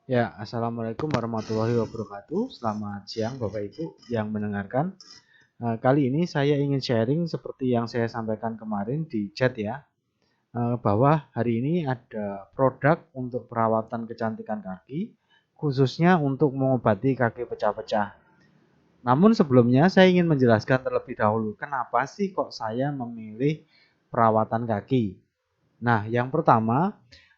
Ya, assalamualaikum warahmatullahi wabarakatuh. Selamat siang, Bapak Ibu yang mendengarkan. Kali ini saya ingin sharing seperti yang saya sampaikan kemarin di chat ya, bahwa hari ini ada produk untuk perawatan kecantikan kaki, khususnya untuk mengobati kaki pecah-pecah. Namun sebelumnya saya ingin menjelaskan terlebih dahulu, kenapa sih kok saya memilih perawatan kaki. Nah, yang pertama,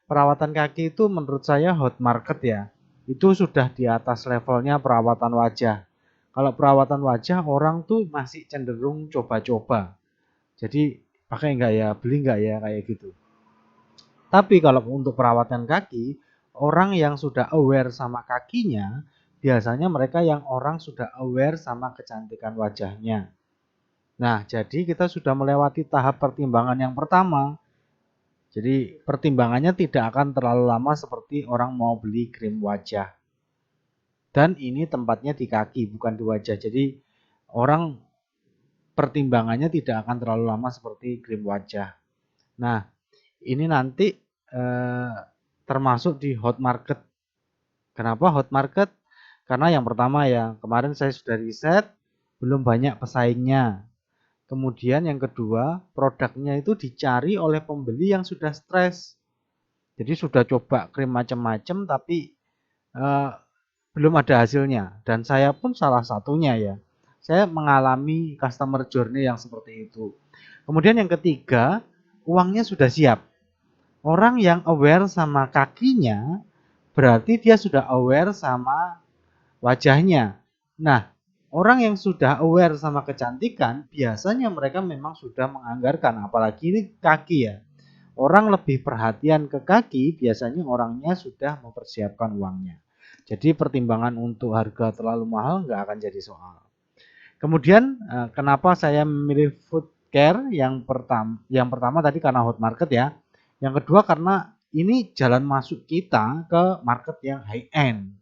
perawatan kaki itu menurut saya hot market ya. Itu sudah di atas levelnya perawatan wajah. Kalau perawatan wajah orang tuh masih cenderung coba-coba. Jadi pakai enggak ya, beli enggak ya kayak gitu. Tapi kalau untuk perawatan kaki, orang yang sudah aware sama kakinya, biasanya mereka yang orang sudah aware sama kecantikan wajahnya. Nah, jadi kita sudah melewati tahap pertimbangan yang pertama. Jadi pertimbangannya tidak akan terlalu lama seperti orang mau beli krim wajah. Dan ini tempatnya di kaki, bukan di wajah. Jadi orang pertimbangannya tidak akan terlalu lama seperti krim wajah. Nah, ini nanti eh, termasuk di hot market. Kenapa hot market? Karena yang pertama ya, kemarin saya sudah riset, belum banyak pesaingnya. Kemudian yang kedua, produknya itu dicari oleh pembeli yang sudah stres. Jadi sudah coba krim macam-macam tapi eh, belum ada hasilnya. Dan saya pun salah satunya ya. Saya mengalami customer journey yang seperti itu. Kemudian yang ketiga, uangnya sudah siap. Orang yang aware sama kakinya berarti dia sudah aware sama wajahnya. Nah, orang yang sudah aware sama kecantikan biasanya mereka memang sudah menganggarkan, apalagi ini kaki ya. Orang lebih perhatian ke kaki, biasanya orangnya sudah mempersiapkan uangnya. Jadi pertimbangan untuk harga terlalu mahal nggak akan jadi soal. Kemudian kenapa saya memilih food care yang pertama tadi karena hot market ya. Yang kedua karena ini jalan masuk kita ke market yang high end.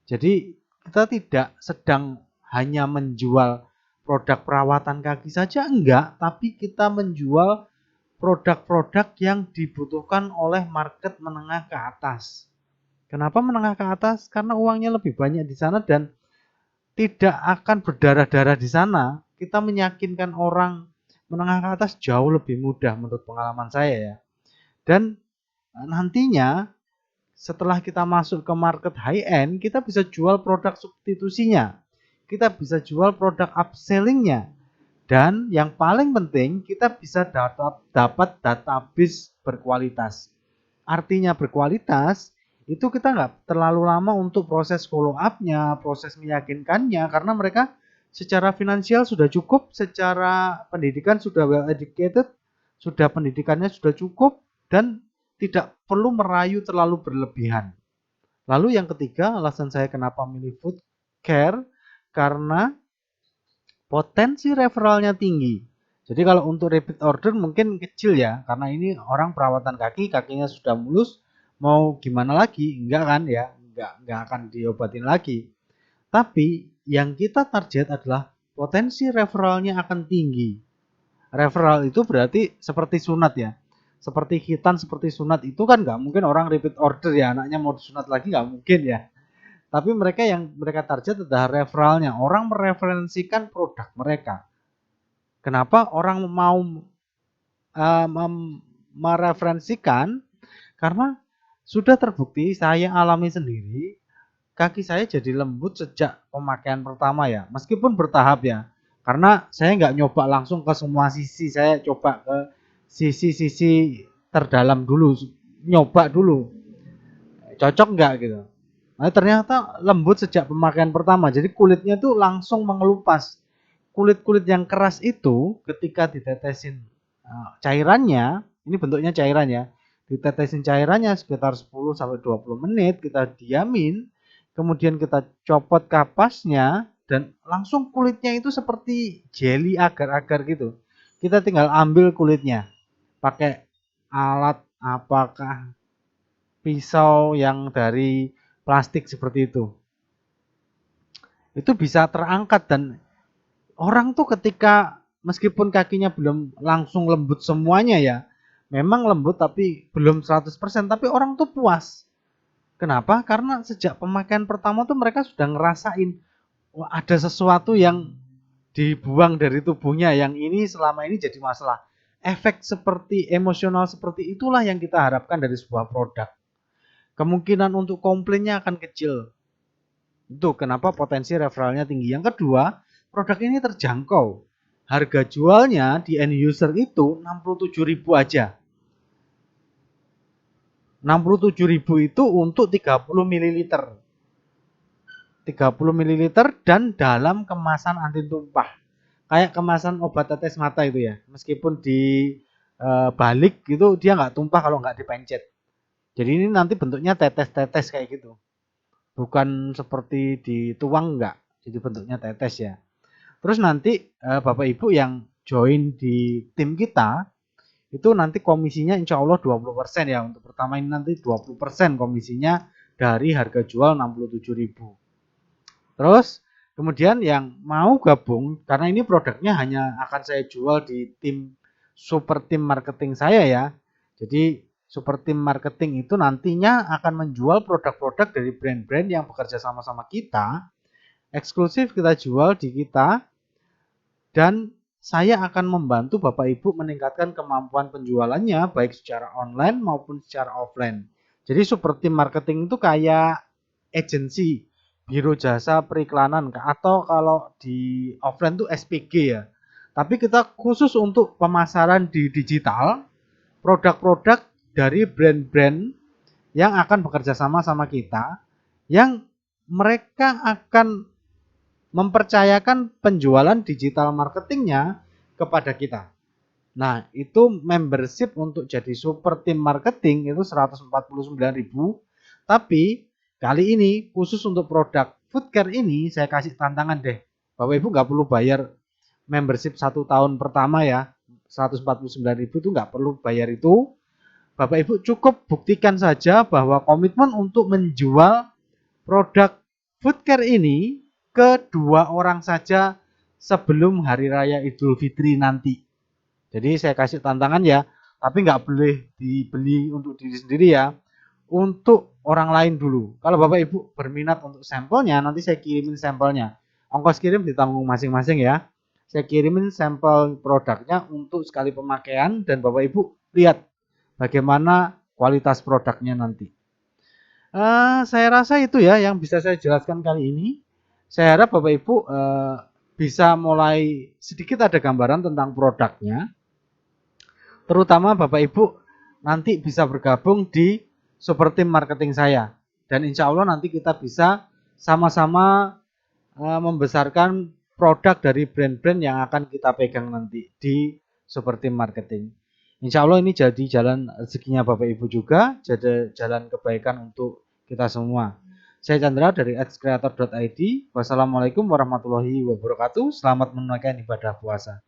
Jadi kita tidak sedang hanya menjual produk perawatan kaki saja enggak, tapi kita menjual produk-produk yang dibutuhkan oleh market menengah ke atas. Kenapa menengah ke atas? Karena uangnya lebih banyak di sana dan tidak akan berdarah-darah di sana. Kita meyakinkan orang menengah ke atas jauh lebih mudah menurut pengalaman saya ya. Dan nantinya setelah kita masuk ke market high end, kita bisa jual produk substitusinya. Kita bisa jual produk upsellingnya. Dan yang paling penting, kita bisa dapat database berkualitas. Artinya berkualitas, itu kita nggak terlalu lama untuk proses follow up-nya, proses meyakinkannya, karena mereka secara finansial sudah cukup, secara pendidikan sudah well educated, sudah pendidikannya sudah cukup, dan tidak perlu merayu terlalu berlebihan. Lalu yang ketiga, alasan saya kenapa milih food care, karena potensi referralnya tinggi. Jadi kalau untuk repeat order mungkin kecil ya, karena ini orang perawatan kaki, kakinya sudah mulus, mau gimana lagi? Enggak kan ya, enggak akan diobatin lagi. Tapi yang kita target adalah potensi referralnya akan tinggi. Referral itu berarti seperti sunat ya. Seperti khitan, seperti sunat itu kan nggak mungkin orang repeat order ya, anaknya mau disunat lagi nggak mungkin ya. Tapi mereka yang mereka target adalah referralnya. Orang mereferensikan produk mereka. Kenapa orang mau mereferensikan? Karena sudah terbukti saya alami sendiri, kaki saya jadi lembut sejak pemakaian pertama ya, meskipun bertahap ya. Karena saya nggak nyoba langsung ke semua sisi, saya coba ke sisi-sisi terdalam dulu, nyoba dulu, cocok nggak gitu. Nah, ternyata lembut sejak pemakaian pertama, jadi kulitnya tuh langsung mengelupas. Kulit-kulit yang keras itu ketika ditetesin cairannya, ini bentuknya cairan ya, ditetesin cairannya sekitar 10 sampai 20 menit, kita diamin, kemudian kita copot kapasnya dan langsung kulitnya itu seperti jelly agar-agar gitu. Kita tinggal ambil kulitnya pakai alat apakah pisau yang dari plastik seperti itu bisa terangkat dan orang tuh ketika meskipun kakinya belum langsung lembut semuanya ya, memang lembut tapi belum 100%, tapi orang tuh puas. Kenapa? Karena sejak pemakaian pertama tuh mereka sudah ngerasain, wah ada sesuatu yang dibuang dari tubuhnya yang ini selama ini jadi masalah. Efek seperti emosional seperti itulah yang kita harapkan dari sebuah produk. Kemungkinan untuk komplainnya akan kecil. Itu kenapa potensi referralnya tinggi. Yang kedua, produk ini terjangkau. Harga jualnya di end user itu 67.000 aja. 67.000 itu untuk 30 ml. 30 ml dan dalam kemasan anti tumpah. Kayak kemasan obat tetes mata itu ya. Meskipun di balik gitu dia nggak tumpah kalau nggak dipencet. Jadi ini nanti bentuknya tetes-tetes kayak gitu. Bukan seperti dituang enggak. Jadi bentuknya tetes ya. Terus nanti Bapak Ibu yang join di tim kita itu nanti komisinya insya Allah 20% ya. Untuk pertama ini nanti 20% komisinya dari harga jual 67.000. Terus kemudian yang mau gabung, karena ini produknya hanya akan saya jual di tim super tim marketing saya ya. Jadi super tim marketing itu nantinya akan menjual produk-produk dari brand-brand yang bekerja sama-sama kita, eksklusif kita jual di kita, dan saya akan membantu Bapak Ibu meningkatkan kemampuan penjualannya baik secara online maupun secara offline. Jadi super tim marketing itu kayak agensi, biro jasa periklanan, atau kalau di offline tuh SPG ya. Tapi kita khusus untuk pemasaran di digital, produk-produk dari brand-brand yang akan bekerja sama sama kita, yang mereka akan mempercayakan penjualan digital marketingnya kepada kita. Nah, itu membership untuk jadi super tim marketing itu 149.000. Tapi kali ini khusus untuk produk food care ini saya kasih tantangan deh. Bapak Ibu nggak perlu bayar membership 1 tahun pertama ya. 149.000 itu nggak perlu bayar itu. Bapak Ibu cukup buktikan saja bahwa komitmen untuk menjual produk food care ini ke 2 orang saja sebelum Hari Raya Idul Fitri nanti. Jadi saya kasih tantangan ya, tapi nggak boleh dibeli untuk diri sendiri ya, untuk orang lain dulu. Kalau Bapak Ibu berminat untuk sampelnya, nanti saya kirimin sampelnya. Ongkos kirim ditanggung masing-masing ya. Saya kirimin sampel produknya untuk sekali pemakaian dan Bapak Ibu lihat bagaimana kualitas produknya nanti. Saya rasa itu ya yang bisa saya jelaskan kali ini. Saya harap Bapak Ibu bisa mulai sedikit ada gambaran tentang produknya. Terutama Bapak Ibu nanti bisa bergabung di super tim marketing saya. Dan insya Allah nanti kita bisa sama-sama membesarkan produk dari brand-brand yang akan kita pegang nanti di super tim marketing. Insya Allah ini jadi jalan rezekinya Bapak Ibu juga, jadi jalan kebaikan untuk kita semua. Saya Chandra dari xcreator.id. Wassalamualaikum warahmatullahi wabarakatuh. Selamat menunaikan ibadah puasa.